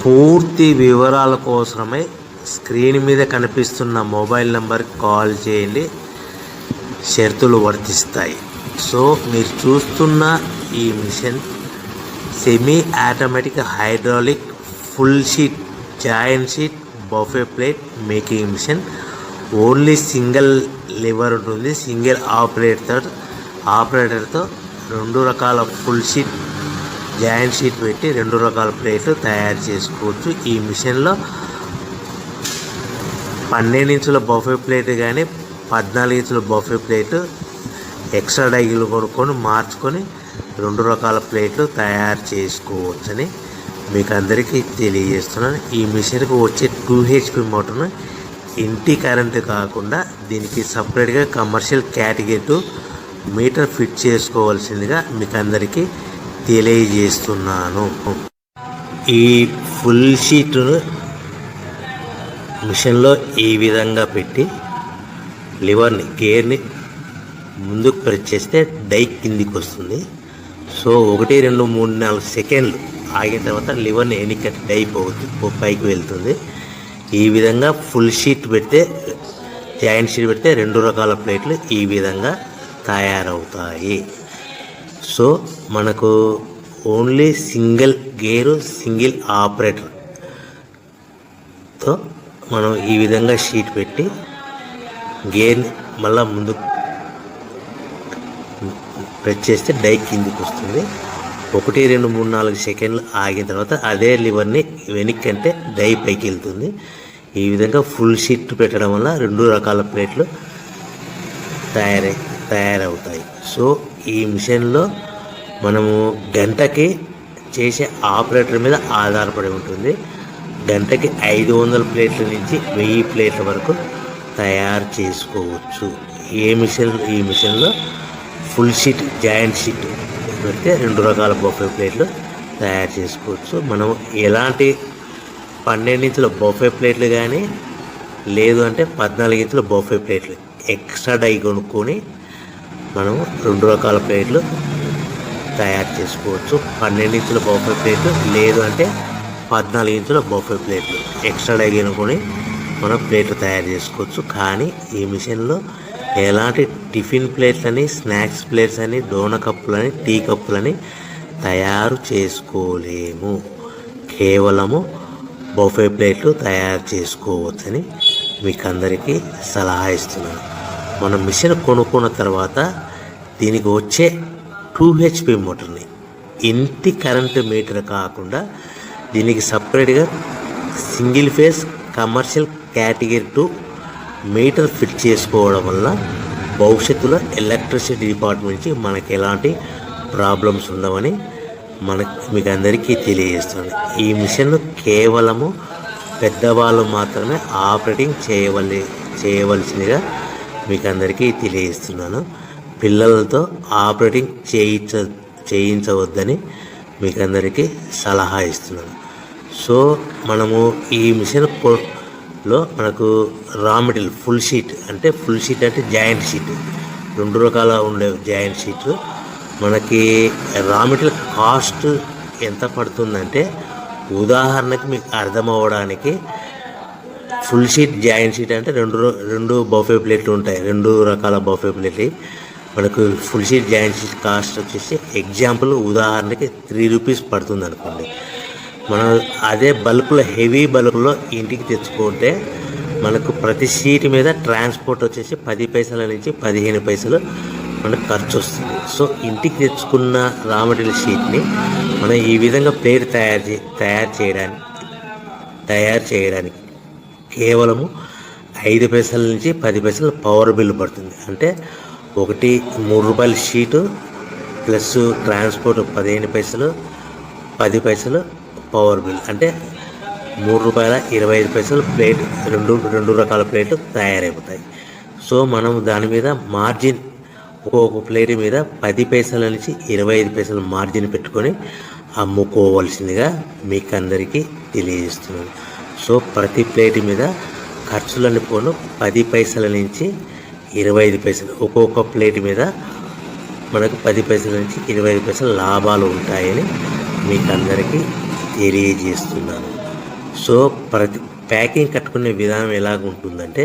పూర్తి వివరాల కోసమై స్క్రీన్ మీద కనిపిస్తున్న మొబైల్ నెంబర్కి కాల్ చేయండి, షరతులు వర్తిస్తాయి. సో మీరు చూస్తున్న ఈ machine semi automatic hydraulic full sheet joint sheet buffet plate making machine. Only single lever ఉంటుంది. సింగిల్ ఆపరేటర్తో 2 రకాల ఫుల్ షీట్ జాయింట్ షీట్ పెట్టి 2 రకాల ప్లేట్లు తయారు చేసుకోవచ్చు. ఈ మిషన్లో 12 ఇంచుల బఫే ప్లేట్ కానీ 14 ఇంచుల బఫే ప్లేట్ ఎక్స్ట్రా డైలు కొనుక్కొని మార్చుకొని 2 రకాల ప్లేట్లు తయారు చేసుకోవచ్చని మీకు అందరికీ తెలియజేస్తున్నాను. ఈ మిషన్కి వచ్చే 2 HP మోటార్ను ఇంటి కరెంటు కాకుండా దీనికి సపరేట్గా కమర్షియల్ కేటగిరీ 2 మీటర్ ఫిట్ చేసుకోవాల్సిందిగా మీకు అందరికీ తెలియజేస్తున్నాను. ఈ ఫుల్ షీట్ను మిషన్లో ఈ విధంగా పెట్టి లివర్ని గేర్ని ముందుకు ప్రెస్ చేస్తే డై కిందికి వస్తుంది. సో 1 2 3 4 సెకండ్లు ఆగిన తర్వాత లివర్ని ఎన్నికట్టి డై పైకి వెళ్తుంది. ఈ విధంగా ఫుల్ షీట్ పెడితే జాయింట్ షీట్ పెడితే 2 రకాల ప్లేట్లు ఈ విధంగా తయారవుతాయి. సో మనకు ఓన్లీ సింగిల్ గేరు సింగిల్ ఆపరేటర్తో మనం ఈ విధంగా షీట్ పెట్టి గేర్ని మళ్ళీ ముందు ప్రెస్ చేస్తే డై కిందికి వస్తుంది. 1 2 3 4 సెకండ్లు ఆగిన తర్వాత అదే లివర్ని వెనక్కి అంటే డై పైకి వెళ్తుంది. ఈ విధంగా ఫుల్ షీట్ పెట్టడం వల్ల 2 రకాల ప్లేట్లు తయారవుతాయి. సో ఈ మిషన్లో మనము గంటకి చేసే ఆపరేటర్ మీద ఆధారపడి ఉంటుంది. గంటకి 500 ప్లేట్ల నుంచి 1000 ప్లేట్ల వరకు తయారు చేసుకోవచ్చు. ఈ మిషన్లో ఫుల్ షీట్ జాయింట్ షీట్ పెడితే 2 రకాల బఫే ప్లేట్లు తయారు చేసుకోవచ్చు. మనం ఎలాంటి 12 ఇంచుల బఫే ప్లేట్లు కానీ లేదు అంటే 14 ఇంచుల బఫే ప్లేట్లు ఎక్స్ట్రా డై కొనుక్కొని మనం 2 రకాల ప్లేట్లు తయారు చేసుకోవచ్చు. 12 ఇంచుల బఫే ప్లేట్లు లేదు అంటే 14 ఇంచుల బఫే ప్లేట్లు ఎక్స్ట్రా డై కొనుక్కొని మనం ప్లేట్లు తయారు చేసుకోవచ్చు. కానీ ఈ మిషన్లో ఎలాంటి టిఫిన్ ప్లేట్లని స్నాక్స్ ప్లేట్స్ అని డోనా కప్పులని టీ కప్పులని తయారు చేసుకోలేము. కేవలము బఫే ప్లేట్లు తయారు చేసుకోవచ్చని మీకు అందరికీ సలహా ఇస్తున్నాను. మనం మిషన్ కొనుక్కున్న తర్వాత దీనికి వచ్చే 2 HP మోటార్ని ఇంటి కరెంటు మీటర్ కాకుండా దీనికి సపరేట్గా single phase commercial category 2 metre fit చేసుకోవడం వల్ల భవిష్యత్తులో ఎలక్ట్రిసిటీ డిపార్ట్మెంట్ నుంచి మనకి ఎలాంటి ప్రాబ్లమ్స్ ఉండవని మీకు అందరికీ తెలియజేస్తున్నాను. ఈ మిషన్ కేవలము పెద్దవాళ్ళు మాత్రమే ఆపరేటింగ్ చేయవలసిందిగా మీకు అందరికీ తెలియజేస్తున్నాను. పిల్లలతో ఆపరేటింగ్ చేయించవద్దని మీకు అందరికీ సలహా ఇస్తున్నాను. సో మనము ఈ మిషన్లో మనకు రా మెటీరియల్ ఫుల్ షీట్ అంటే జాయింట్ షీట్ 2 రకాల ఉండే జాయింట్ షీట్ మనకి రా మెటీరియల్ కాస్ట్ ఎంత పడుతుందంటే ఉదాహరణకి మీకు అర్థమవడానికి ఫుల్ షీట్ జాయింట్ షీట్ అంటే 2 బఫే ప్లేట్లు ఉంటాయి. 2 రకాల బఫే ప్లేట్లు మనకు full sheet joint sheet cost వచ్చేసి ఎగ్జాంపుల్ ఉదాహరణకి 3 రూపీస్ పడుతుంది అనుకోండి. మనం అదే బల్క్లో హెవీ బల్క్లో ఇంటికి తెచ్చుకుంటే మనకు ప్రతి షీట్ మీద ట్రాన్స్పోర్ట్ వచ్చేసి 10 పైసల నుంచి 15 పైసలు మనకు ఖర్చు వస్తుంది. సో ఇంటికి తెచ్చుకున్న రా మెటీరియల్ షీట్ని మనం ఈ విధంగా ప్లేట్ తయారు చేయడానికి కేవలము 5 పైసల నుంచి 10 పైసలు పవర్ బిల్ పడుతుంది. అంటే 3 రూపాయల షీటు ప్లస్ ట్రాన్స్పోర్ట్ 15 పైసలు 10 పైసలు పవర్ బిల్ అంటే 3 రూపాయల 25 పైసలు ప్లేట్ 2 రకాల ప్లేట్లు తయారైపోతాయి. సో మనం దాని మీద మార్జిన్ ఒక్కొక్క ప్లేట్ మీద 10 పైసల నుంచి 25 పైసలు మార్జిన్ పెట్టుకొని అమ్ముకోవాల్సిందిగా మీకు అందరికీ తెలియజేస్తున్నాను. సో ప్రతి ప్లేట్ మీద ఖర్చులన్నీ పోను 10 పైసల నుంచి 25 పైసలు ఒక్కొక్క ప్లేట్ మీద మనకు 10 పైసల నుంచి 25 పైసలు లాభాలు ఉంటాయని మీకు అందరికీ తెలియజేస్తున్నాను. సో ప్రతి ప్యాకింగ్ కట్టుకునే విధానం ఎలాగ ఉంటుందంటే,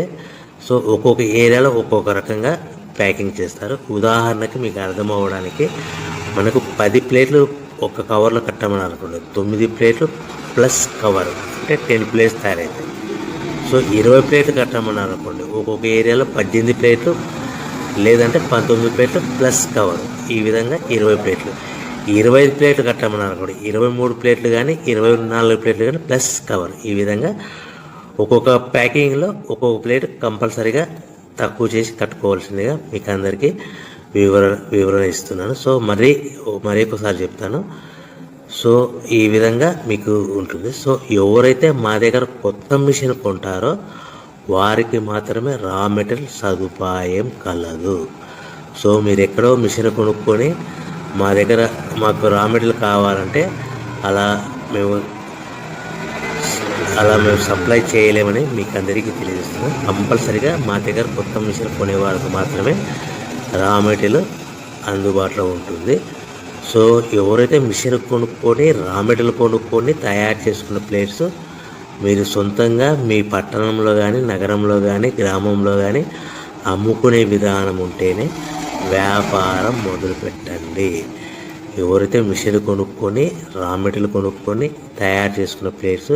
సో ఒక్కొక్క ఏరియాలో ఒక్కొక్క రకంగా ప్యాకింగ్ చేస్తారు. ఉదాహరణకి మీకు అర్థం అవ్వడానికి, మనకు 10 ప్లేట్లు ఒక కవర్లో కట్టమని అనుకోండి, 9 ప్లేట్లు ప్లస్ కవర్ అంటే 10 ప్లేట్స్ తయారవుతాయి. సో 20 ప్లేట్లు కట్టమన్నారు అనుకోండి, ఒక్కొక్క ఏరియాలో 18 ప్లేట్లు లేదంటే 19 ప్లేట్లు ప్లస్ కవర్, ఈ విధంగా 20 ప్లేట్లు. 25 ప్లేట్లు కట్టమన్నారు అనుకోండి, 23 ప్లేట్లు కానీ 24 ప్లేట్లు కానీ ప్లస్ కవర్, ఈ విధంగా ఒక్కొక్క ప్యాకింగ్లో ఒక్కొక్క ప్లేట్ కంపల్సరీగా తక్కువ చేసి కట్టుకోవాల్సిందిగా మీకు అందరికీ వివరణ ఇస్తున్నాను. సో మరీ ఒకసారి చెప్తాను. సో ఈ విధంగా మీకు ఉంటుంది. సో ఎవరైతే మా దగ్గర కొత్త మిషన్ కొంటారో వారికి మాత్రమే రా మెటీరియల్ సదుపాయం కలదు. సో మీరు ఎక్కడో మిషన్ కొనుక్కొని మా దగ్గర మాకు రా మెటీరియల్ కావాలంటే అలా మేము సప్లై చేయలేమని మీకు అందరికీ తెలియజేస్తున్నాం. కంపల్సరీగా మా దగ్గర కొత్త మిషన్ కొనే వారికి మాత్రమే రా మెటీరియల్ అందుబాటులో ఉంటుంది. సో ఎవరైతే మిషన్ కొనుక్కొని రా మెటీరియల్ కొనుక్కొని తయారు చేసుకున్న ప్లేట్స్ మీరు సొంతంగా మీ పట్టణంలో కానీ నగరంలో కానీ గ్రామంలో కానీ అమ్ముకునే విధానం ఉంటేనే వ్యాపారం మొదలుపెట్టండి. ఎవరైతే మిషన్ కొనుక్కొని రా మెటీరియల్ కొనుక్కొని తయారు చేసుకున్న ప్లేట్స్